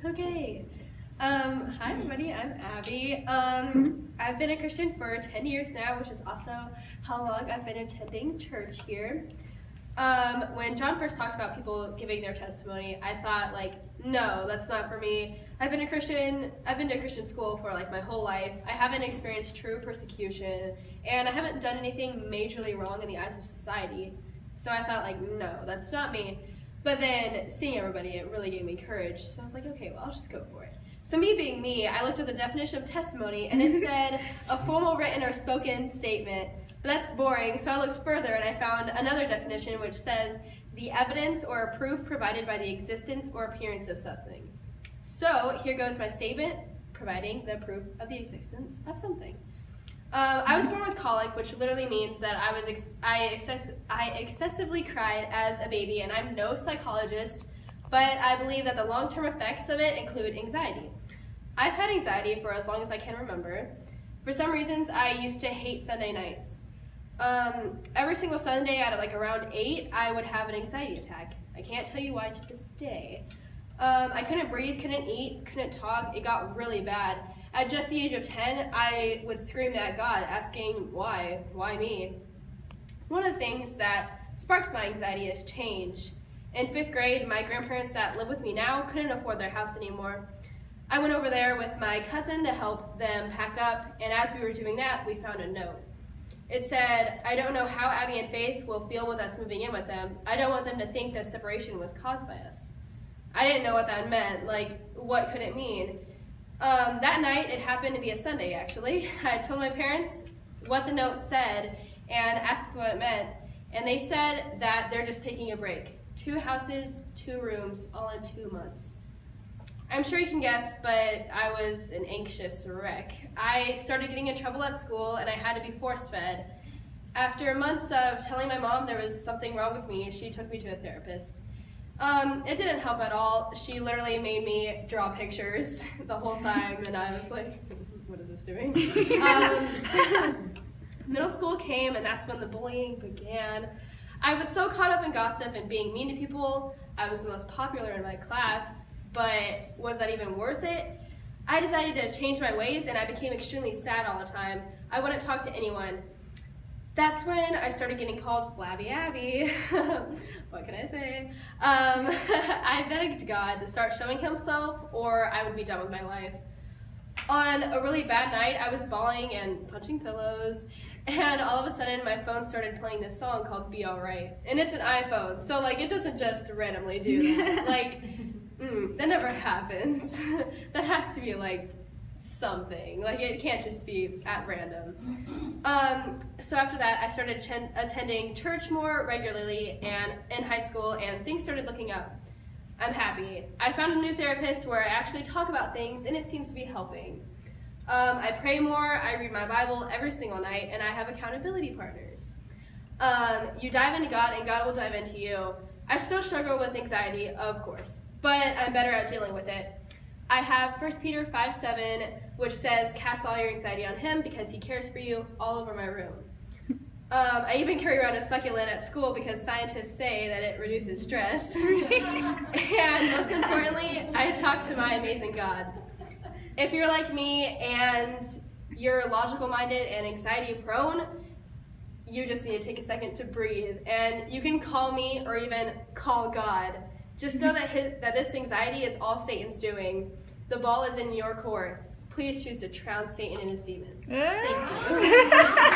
Okay. Hi everybody, I'm Abby. I've been a Christian for 10 years now, which is also how long I've been attending church here. When John first talked about people giving their testimony, I thought no, that's not for me. I've been to Christian school for my whole life. I haven't experienced true persecution, and I haven't done anything majorly wrong in the eyes of society. So I thought no, that's not me. But then seeing everybody, it really gave me courage. So I was like, okay, well, I'll just go for it. So me being me, I looked at the definition of testimony, and it said a formal written or spoken statement. But that's boring, so I looked further and I found another definition which says the evidence or proof provided by the existence or appearance of something. So here goes my statement, providing the proof of the existence of something. I was born with colic, which literally means that I excessively cried as a baby, and I'm no psychologist, but I believe that the long-term effects of it include anxiety. I've had anxiety for as long as I can remember. For some reasons, I used to hate Sunday nights. Every single Sunday at around 8, I would have an anxiety attack. I can't tell you why to this day. I couldn't breathe, couldn't eat, couldn't talk. It got really bad. At just the age of 10, I would scream at God, asking why me? One of the things that sparks my anxiety is change. In 5th grade, my grandparents that live with me now couldn't afford their house anymore. I went over there with my cousin to help them pack up, and as we were doing that, we found a note. It said, "I don't know how Abby and Faith will feel with us moving in with them. I don't want them to think the separation was caused by us." I didn't know what that meant. What could it mean? That night, it happened to be a Sunday, actually. I told my parents what the note said and asked what it meant, and they said that they're just taking a break. 2 houses, 2 rooms, all in 2 months. I'm sure you can guess, but I was an anxious wreck. I started getting in trouble at school, and I had to be force-fed. After months of telling my mom there was something wrong with me, she took me to a therapist. It didn't help at all. She literally made me draw pictures the whole time, and I was like, what is this doing? Middle school came, and that's when the bullying began. I was so caught up in gossip and being mean to people. I was the most popular in my class, but was that even worth it? I decided to change my ways, and I became extremely sad all the time. I wouldn't talk to anyone. That's when I started getting called Flabby Abby. What can I say? I begged God to start showing himself, or I would be done with my life. On a really bad night, I was bawling and punching pillows, and all of a sudden my phone started playing this song called Be Alright. And it's an iPhone, so it doesn't just randomly do that. That never happens. That has to be something. It can't just be at random. So after that, I started attending church more regularly and in high school, and things started looking up. I'm happy. I found a new therapist where I actually talk about things, and it seems to be helping. I pray more, I read my Bible every single night, and I have accountability partners. You dive into God, and God will dive into you. I still struggle with anxiety, of course, but I'm better at dealing with it. I have 1 Peter 5:7, which says, "Cast all your anxiety on him because he cares for you," all over my room. I even carry around a succulent at school because scientists say that it reduces stress. And most importantly, I talk to my amazing God. If you're like me and you're logical-minded and anxiety-prone, you just need to take a second to breathe. And you can call me or even call God. Just know that this anxiety is all Satan's doing. The ball is in your court. Please choose to trounce Satan and his demons. Thank you.